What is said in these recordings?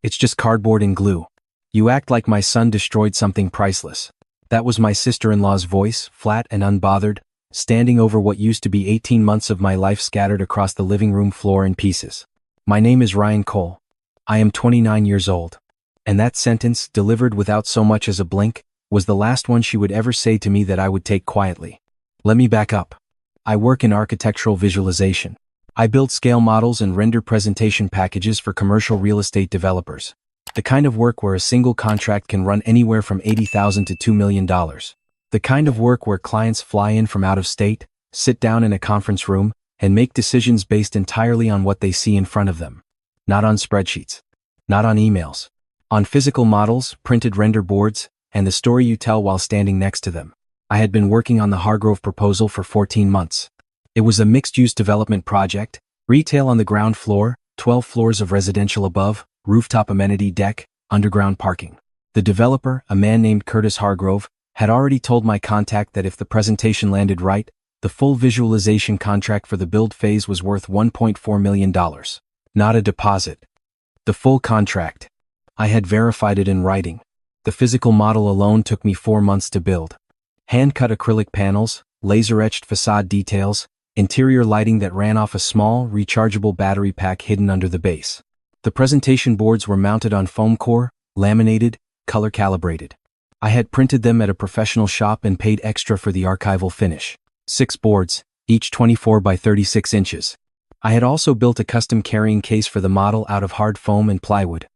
It's just cardboard and glue. You act like my son destroyed something priceless. That was my sister-in-law's voice, flat and unbothered, standing over what used to be 18 months of my life scattered across the living room floor in pieces. My name is Ryan Cole. I am 29 years old. And that sentence, delivered without so much as a blink, was the last one she would ever say to me that I would take quietly. Let me back up. I work in architectural visualization. I build scale models and render presentation packages for commercial real estate developers. The kind of work where a single contract can run anywhere from $80,000 to $2 million. The kind of work where clients fly in from out of state, sit down in a conference room, and make decisions based entirely on what they see in front of them. Not on spreadsheets. Not on emails. On physical models, printed render boards, and the story you tell while standing next to them. I had been working on the Hargrove proposal for 14 months. It was a mixed-use development project, retail on the ground floor, 12 floors of residential above, rooftop amenity deck, underground parking. The developer, a man named Curtis Hargrove, had already told my contact that if the presentation landed right, the full visualization contract for the build phase was worth $1.4 million. Not a deposit. The full contract. I had verified it in writing. The physical model alone took me 4 months to build. Hand-cut acrylic panels, laser-etched facade details, interior lighting that ran off a small, rechargeable battery pack hidden under the base. The presentation boards were mounted on foam core, laminated, color-calibrated. I had printed them at a professional shop and paid extra for the archival finish. 6 boards, each 24 by 36 inches. I had also built a custom carrying case for the model out of hard foam and plywood.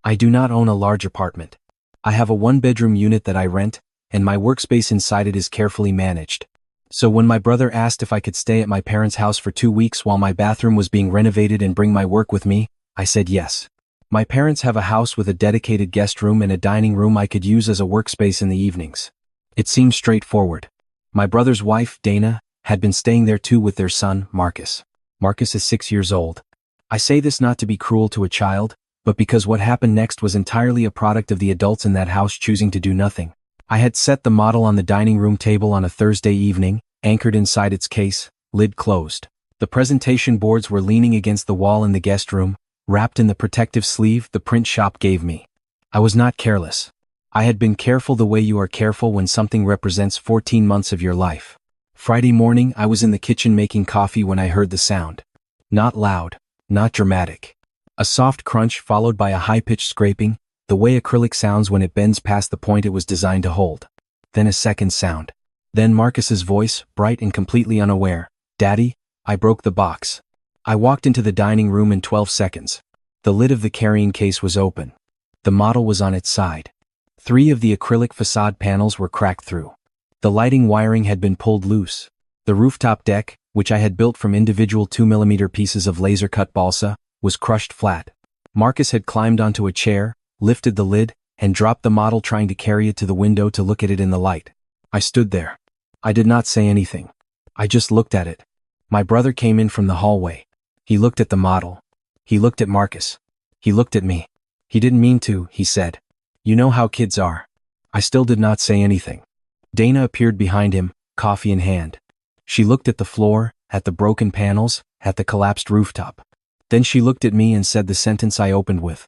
I do not own a large apartment. I have a 1-bedroom unit that I rent, and my workspace inside it is carefully managed. So when my brother asked if I could stay at my parents' house for 2 weeks while my bathroom was being renovated and bring my work with me, I said yes. My parents have a house with a dedicated guest room and a dining room I could use as a workspace in the evenings. It seemed straightforward. My brother's wife, Dana, had been staying there too with their son, Marcus. Marcus is 6 years old. I say this not to be cruel to a child, but because what happened next was entirely a product of the adults in that house choosing to do nothing. I had set the model on the dining room table on a Thursday evening, anchored inside its case, lid closed. The presentation boards were leaning against the wall in the guest room, wrapped in the protective sleeve the print shop gave me. I was not careless. I had been careful the way you are careful when something represents 14 months of your life. Friday morning, I was in the kitchen making coffee when I heard the sound. Not loud, not dramatic. A soft crunch followed by a high-pitched scraping, the way acrylic sounds when it bends past the point it was designed to hold. Then a second sound. Then Marcus's voice, bright and completely unaware. "Daddy, I broke the box." I walked into the dining room in 12 seconds. The lid of the carrying case was open. The model was on its side. 3 of the acrylic facade panels were cracked through. The lighting wiring had been pulled loose. The rooftop deck, which I had built from individual 2mm pieces of laser-cut balsa, was crushed flat. Marcus had climbed onto a chair, lifted the lid, and dropped the model trying to carry it to the window to look at it in the light. I stood there. I did not say anything. I just looked at it. My brother came in from the hallway. He looked at the model. He looked at Marcus. He looked at me. He didn't mean to, he said. You know how kids are. I still did not say anything. Dana appeared behind him, coffee in hand. She looked at the floor, at the broken panels, at the collapsed rooftop. Then she looked at me and said the sentence I opened with.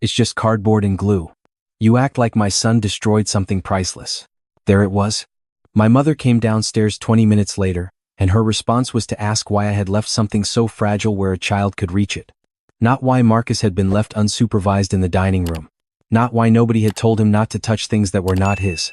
It's just cardboard and glue. You act like my son destroyed something priceless. There it was. My mother came downstairs 20 minutes later, and her response was to ask why I had left something so fragile where a child could reach it. Not why Marcus had been left unsupervised in the dining room. Not why nobody had told him not to touch things that were not his.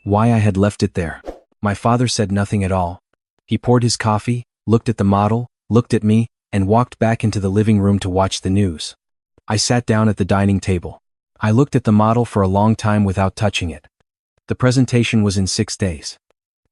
Why I had left it there. My father said nothing at all. He poured his coffee, looked at the model, looked at me, and walked back into the living room to watch the news. I sat down at the dining table. I looked at the model for a long time without touching it. The presentation was in 6 days.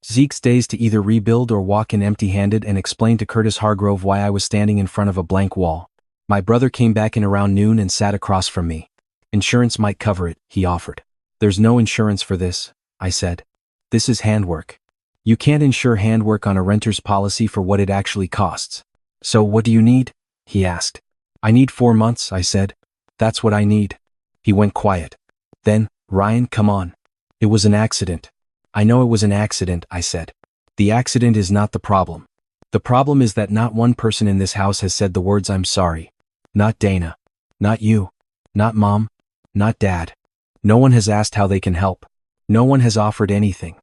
6 days to either rebuild or walk in empty-handed and explain to Curtis Hargrove why I was standing in front of a blank wall. My brother came back in around noon and sat across from me. Insurance might cover it, he offered. There's no insurance for this, I said. This is handwork. You can't insure handwork on a renter's policy for what it actually costs. So what do you need? He asked. I need 4 months, I said. That's what I need. He went quiet. Then, Ryan, come on. It was an accident. I know it was an accident, I said. The accident is not the problem. The problem is that not one person in this house has said the words I'm sorry. Not Dana. Not you. Not mom. Not dad. No one has asked how they can help. No one has offered anything.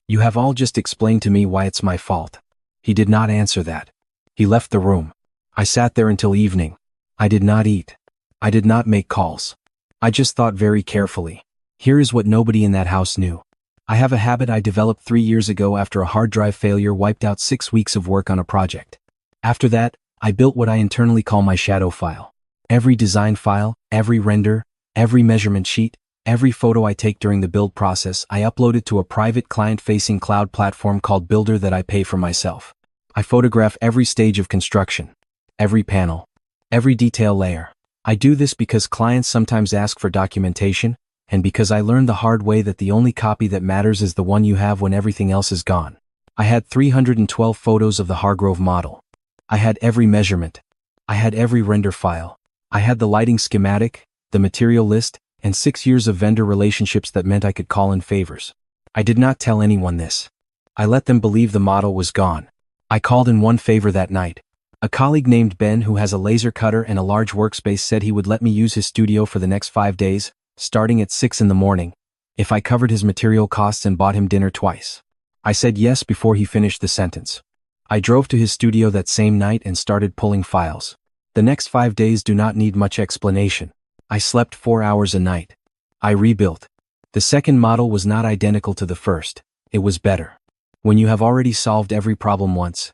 You have all just explained to me why it's my fault. He did not answer that. He left the room. I sat there until evening. I did not eat. I did not make calls. I just thought very carefully. Here is what nobody in that house knew. I have a habit I developed 3 years ago after a hard drive failure wiped out 6 weeks of work on a project. After that, I built what I internally call my shadow file. Every design file, every render, every measurement sheet, every photo I take during the build process, I upload it to a private client-facing cloud platform called Builder that I pay for myself. I photograph every stage of construction, every panel, every detail layer. I do this because clients sometimes ask for documentation, and because I learned the hard way that the only copy that matters is the one you have when everything else is gone. I had 312 photos of the Hargrove model. I had every measurement. I had every render file. I had the lighting schematic, the material list, and 6 years of vendor relationships that meant I could call in favors. I did not tell anyone this. I let them believe the model was gone. I called in one favor that night. A colleague named Ben who has a laser cutter and a large workspace said he would let me use his studio for the next 5 days, starting at 6 in the morning, if I covered his material costs and bought him dinner twice. I said yes before he finished the sentence. I drove to his studio that same night and started pulling files. The next 5 days do not need much explanation. I slept 4 hours a night. I rebuilt. The second model was not identical to the first. It was better. When you have already solved every problem once,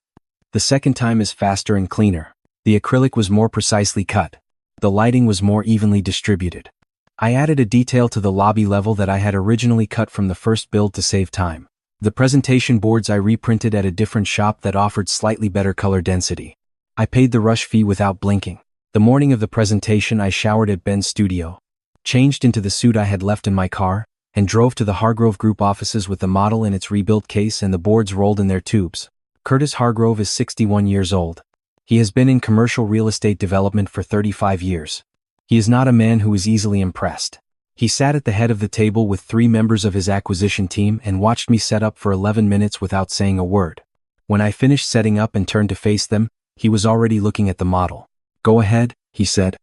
the second time is faster and cleaner. The acrylic was more precisely cut. The lighting was more evenly distributed. I added a detail to the lobby level that I had originally cut from the first build to save time. The presentation boards I reprinted at a different shop that offered slightly better color density. I paid the rush fee without blinking. The morning of the presentation I showered at Ben's studio, changed into the suit I had left in my car, and drove to the Hargrove Group offices with the model in its rebuilt case and the boards rolled in their tubes. Curtis Hargrove is 61 years old. He has been in commercial real estate development for 35 years. He is not a man who is easily impressed. He sat at the head of the table with 3 members of his acquisition team and watched me set up for 11 minutes without saying a word. When I finished setting up and turned to face them, he was already looking at the model. "Go ahead," he said.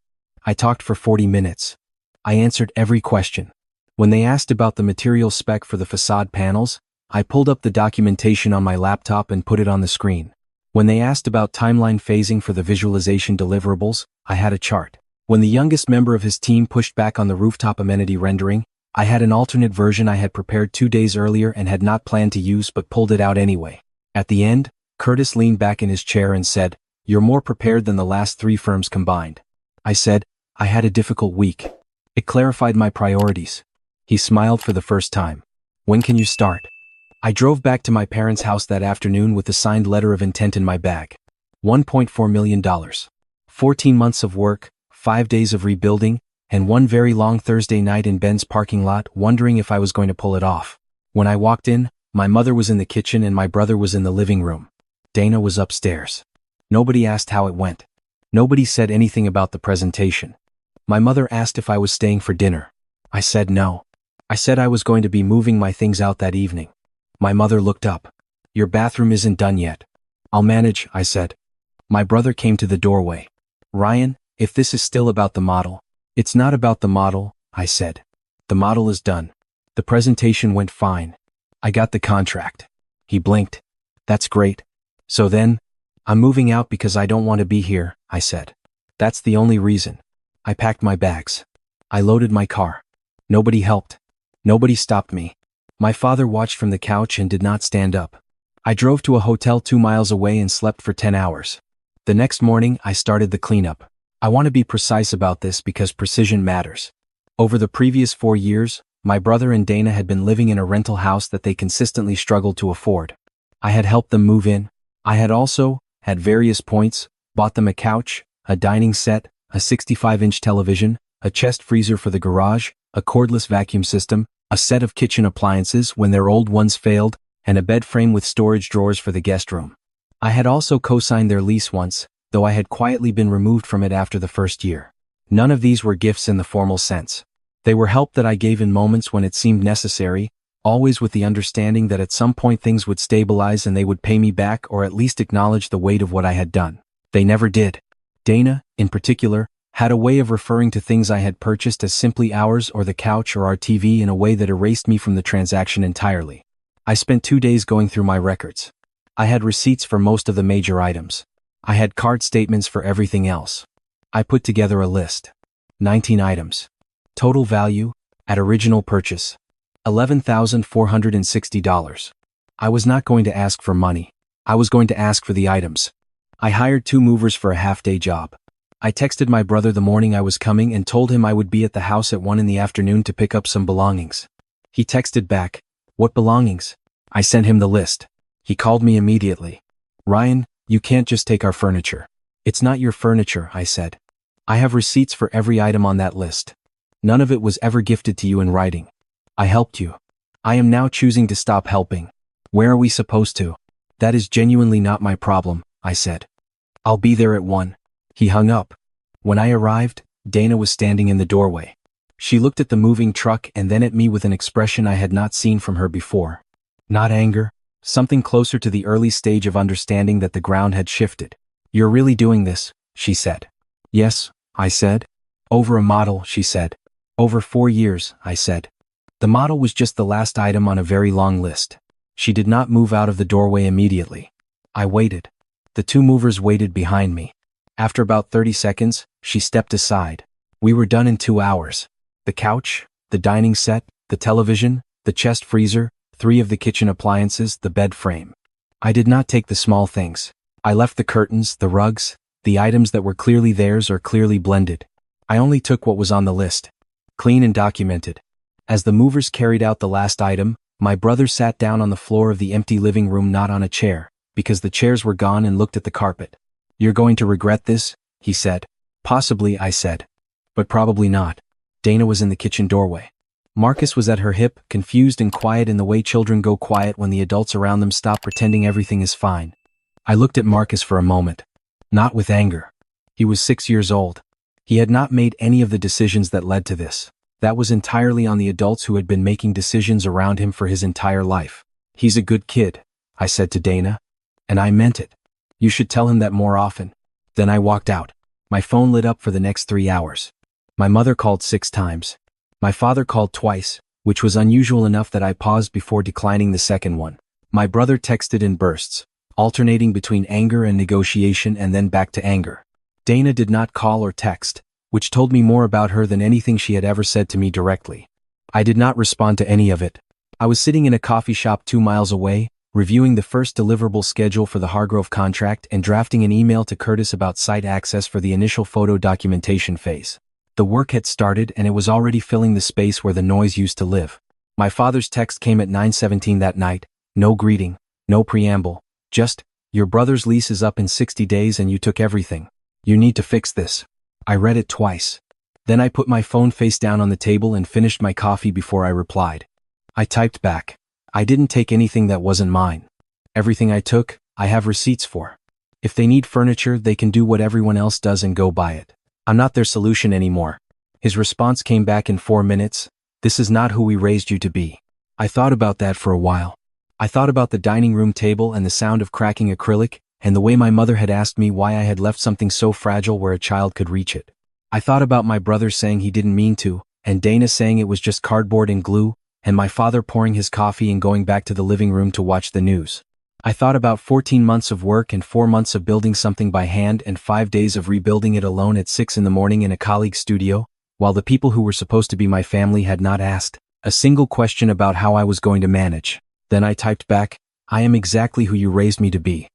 I talked for 40 minutes. I answered every question. When they asked about the material spec for the facade panels, I pulled up the documentation on my laptop and put it on the screen. When they asked about timeline phasing for the visualization deliverables, I had a chart. When the youngest member of his team pushed back on the rooftop amenity rendering, I had an alternate version I had prepared 2 days earlier and had not planned to use but pulled it out anyway. At the end, Curtis leaned back in his chair and said, "You're more prepared than the last 3 firms combined." I said, "I had a difficult week. It clarified my priorities." He smiled for the first time. "When can you start?" I drove back to my parents' house that afternoon with the signed letter of intent in my bag. $1.4 million. 14 months of work, 5 days of rebuilding, and one very long Thursday night in Ben's parking lot wondering if I was going to pull it off. When I walked in, my mother was in the kitchen and my brother was in the living room. Dana was upstairs. Nobody asked how it went. Nobody said anything about the presentation. My mother asked if I was staying for dinner. I said no. I said I was going to be moving my things out that evening. My mother looked up. "Your bathroom isn't done yet." "I'll manage," I said. My brother came to the doorway. "Ryan, if this is still about the model." "It's not about the model," I said. "The model is done. The presentation went fine. I got the contract." He blinked. "That's great. So then?" "I'm moving out because I don't want to be here," I said. "That's the only reason." I packed my bags. I loaded my car. Nobody helped. Nobody stopped me. My father watched from the couch and did not stand up. I drove to a hotel 2 miles away and slept for 10 hours. The next morning, I started the cleanup. I want to be precise about this because precision matters. Over the previous 4 years, my brother and Dana had been living in a rental house that they consistently struggled to afford. I had helped them move in. I had also, at various points, bought them a couch, a dining set, a 65-inch television, a chest freezer for the garage, a cordless vacuum system, a set of kitchen appliances when their old ones failed, and a bed frame with storage drawers for the guest room. I had also co-signed their lease once, though I had quietly been removed from it after the first year. None of these were gifts in the formal sense. They were help that I gave in moments when it seemed necessary, always with the understanding that at some point things would stabilize and they would pay me back or at least acknowledge the weight of what I had done. They never did. Dana, in particular, had a way of referring to things I had purchased as simply ours or the couch or our TV in a way that erased me from the transaction entirely. I spent 2 days going through my records. I had receipts for most of the major items. I had card statements for everything else. I put together a list. 19 items. Total value, at original purchase, $11,460. I was not going to ask for money. I was going to ask for the items. I hired 2 movers for a half-day job. I texted my brother the morning I was coming and told him I would be at the house at 1 in the afternoon to pick up some belongings. He texted back, "What belongings?" I sent him the list. He called me immediately. "Ryan, you can't just take our furniture." "It's not your furniture," I said. "I have receipts for every item on that list. None of it was ever gifted to you in writing. I helped you. I am now choosing to stop helping. Where are we supposed to?" "That is genuinely not my problem," I said. "I'll be there at 1. He hung up. When I arrived, Dana was standing in the doorway. She looked at the moving truck and then at me with an expression I had not seen from her before. Not anger, something closer to the early stage of understanding that the ground had shifted. "You're really doing this," she said. "Yes," I said. "Over a model," she said. "Over 4 years," I said. The model was just the last item on a very long list. She did not move out of the doorway immediately. I waited. The 2 movers waited behind me. After about 30 seconds, she stepped aside. We were done in 2 hours. The couch, the dining set, the television, the chest freezer, 3 of the kitchen appliances, the bed frame. I did not take the small things. I left the curtains, the rugs, the items that were clearly theirs or clearly blended. I only took what was on the list. Clean and documented. As the movers carried out the last item, my brother sat down on the floor of the empty living room, not on a chair, because the chairs were gone, and looked at the carpet. "You're going to regret this," he said. "Possibly," I said. "But probably not." Dana was in the kitchen doorway. Marcus was at her hip, confused and quiet in the way children go quiet when the adults around them stop pretending everything is fine. I looked at Marcus for a moment. Not with anger. He was 6 years old. He had not made any of the decisions that led to this. That was entirely on the adults who had been making decisions around him for his entire life. "He's a good kid," I said to Dana. And I meant it. "You should tell him that more often." Then I walked out. My phone lit up for the next 3 hours. My mother called 6 times. My father called twice, which was unusual enough that I paused before declining the second one. My brother texted in bursts, alternating between anger and negotiation and then back to anger. Dana did not call or text, which told me more about her than anything she had ever said to me directly. I did not respond to any of it. I was sitting in a coffee shop 2 miles away, reviewing the first deliverable schedule for the Hargrove contract and drafting an email to Curtis about site access for the initial photo documentation phase. The work had started and it was already filling the space where the noise used to live. My father's text came at 9:17 that night. No greeting, no preamble, just, "Your brother's lease is up in 60 days and you took everything. You need to fix this." I read it twice. Then I put my phone face down on the table and finished my coffee before I replied. I typed back. "I didn't take anything that wasn't mine. Everything I took, I have receipts for. If they need furniture, they can do what everyone else does and go buy it. I'm not their solution anymore." His response came back in 4 minutes. "This is not who we raised you to be." I thought about that for a while. I thought about the dining room table and the sound of cracking acrylic, and the way my mother had asked me why I had left something so fragile where a child could reach it. I thought about my brother saying he didn't mean to, and Dana saying it was just cardboard and glue, and my father pouring his coffee and going back to the living room to watch the news. I thought about 14 months of work and 4 months of building something by hand and 5 days of rebuilding it alone at 6 in the morning in a colleague's studio, while the people who were supposed to be my family had not asked a single question about how I was going to manage. Then I typed back, "I am exactly who you raised me to be."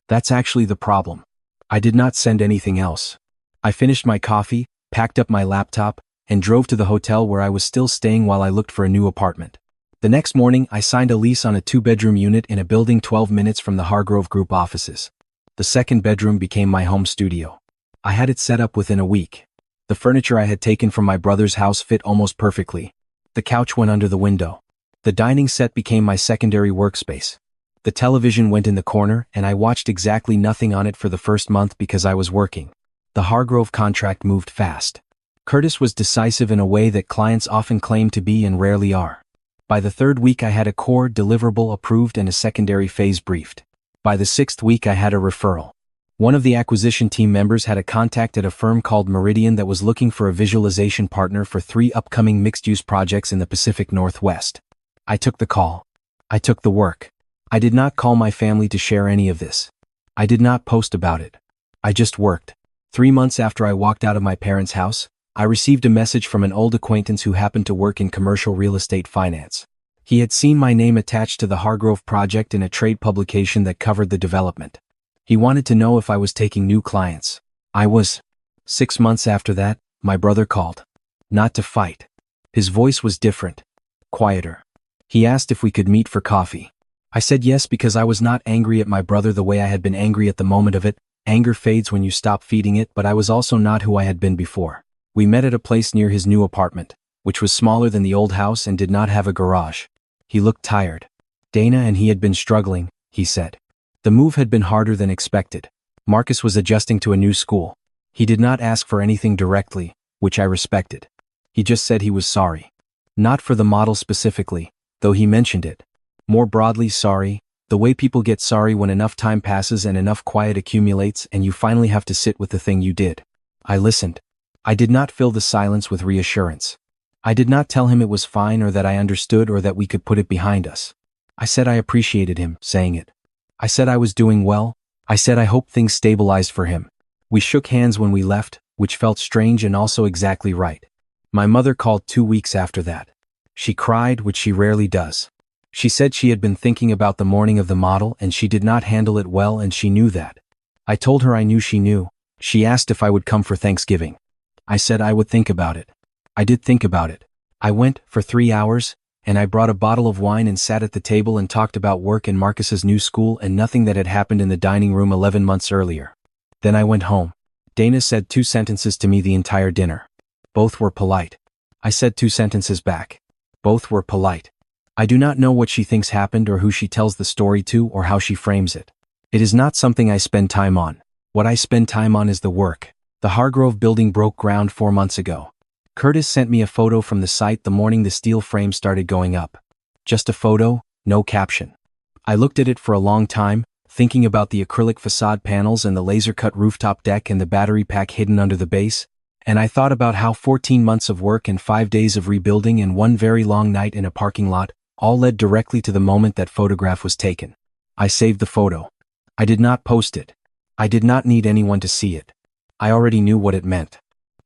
That's actually the problem. I did not send anything else. I finished my coffee, packed up my laptop, and drove to the hotel where I was still staying while I looked for a new apartment. The next morning, I signed a lease on a 2-bedroom unit in a building 12 minutes from the Hargrove Group offices. The second bedroom became my home studio. I had it set up within a week. The furniture I had taken from my brother's house fit almost perfectly. The couch went under the window. The dining set became my secondary workspace. The television went in the corner, and I watched exactly nothing on it for the first month because I was working. The Hargrove contract moved fast. Curtis was decisive in a way that clients often claim to be and rarely are. By the 3rd week I had a core deliverable approved and a secondary phase briefed. By the 6th week I had a referral. One of the acquisition team members had a contact at a firm called Meridian that was looking for a visualization partner for 3 upcoming mixed-use projects in the Pacific Northwest. I took the call. I took the work. I did not call my family to share any of this. I did not post about it. I just worked. 3 months after I walked out of my parents' house, I received a message from an old acquaintance who happened to work in commercial real estate finance. He had seen my name attached to the Hargrove project in a trade publication that covered the development. He wanted to know if I was taking new clients. I was. 6 months after that, my brother called. Not to fight. His voice was different. Quieter. He asked if we could meet for coffee. I said yes because I was not angry at my brother the way I had been angry at the moment of it. Anger fades when you stop feeding it, but I was also not who I had been before. We met at a place near his new apartment, which was smaller than the old house and did not have a garage. He looked tired. Dana and he had been struggling, he said. The move had been harder than expected. Marcus was adjusting to a new school. He did not ask for anything directly, which I respected. He just said he was sorry. Not for the model specifically, though he mentioned it. More broadly sorry, the way people get sorry when enough time passes and enough quiet accumulates and you finally have to sit with the thing you did. I listened. I did not fill the silence with reassurance. I did not tell him it was fine or that I understood or that we could put it behind us. I said I appreciated him saying it. I said I was doing well. I said I hoped things stabilized for him. We shook hands when we left, which felt strange and also exactly right. My mother called 2 weeks after that. She cried, which she rarely does. She said she had been thinking about the morning of the model and she did not handle it well and she knew that. I told her I knew she knew. She asked if I would come for Thanksgiving. I said I would think about it. I did think about it. I went for 3 hours, and I brought a bottle of wine and sat at the table and talked about work in Marcus's new school and nothing that had happened in the dining room 11 months earlier. Then I went home. Dana said 2 sentences to me the entire dinner. Both were polite. I said 2 sentences back. Both were polite. I do not know what she thinks happened or who she tells the story to or how she frames it. It is not something I spend time on. What I spend time on is the work. The Hargrove building broke ground 4 months ago. Curtis sent me a photo from the site the morning the steel frame started going up. Just a photo, no caption. I looked at it for a long time, thinking about the acrylic facade panels and the laser-cut rooftop deck and the battery pack hidden under the base, and I thought about how 14 months of work and 5 days of rebuilding and 1 very long night in a parking lot all led directly to the moment that photograph was taken. I saved the photo. I did not post it. I did not need anyone to see it. I already knew what it meant.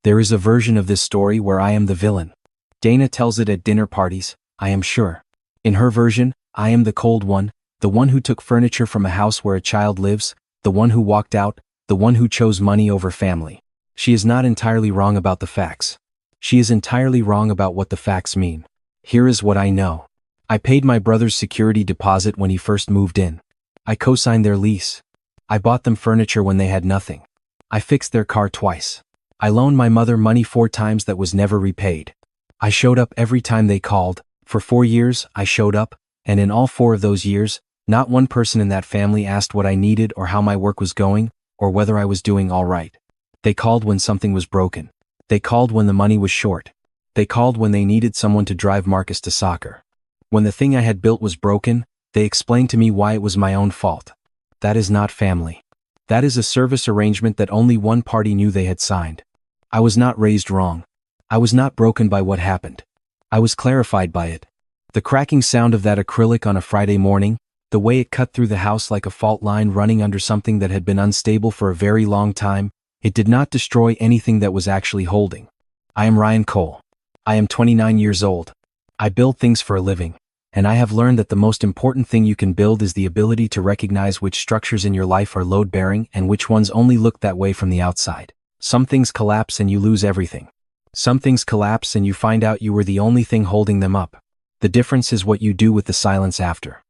There is a version of this story where I am the villain. Dana tells it at dinner parties, I am sure. In her version, I am the cold one, the one who took furniture from a house where a child lives, the one who walked out, the one who chose money over family. She is not entirely wrong about the facts. She is entirely wrong about what the facts mean. Here is what I know. I paid my brother's security deposit when he first moved in. I co-signed their lease. I bought them furniture when they had nothing. I fixed their car twice. I loaned my mother money 4 times that was never repaid. I showed up every time they called. For 4 years, I showed up, and in all 4 of those years, not one person in that family asked what I needed or how my work was going, or whether I was doing all right. They called when something was broken. They called when the money was short. They called when they needed someone to drive Marcus to soccer. When the thing I had built was broken, they explained to me why it was my own fault. That is not family. That is a service arrangement that only one party knew they had signed. I was not raised wrong. I was not broken by what happened. I was clarified by it. The cracking sound of that acrylic on a Friday morning, the way it cut through the house like a fault line running under something that had been unstable for a very long time, it did not destroy anything that was actually holding. I am Ryan Cole. I am 29 years old. I build things for a living, and I have learned that the most important thing you can build is the ability to recognize which structures in your life are load-bearing and which ones only look that way from the outside. Some things collapse and you lose everything. Some things collapse and you find out you were the only thing holding them up. The difference is what you do with the silence after.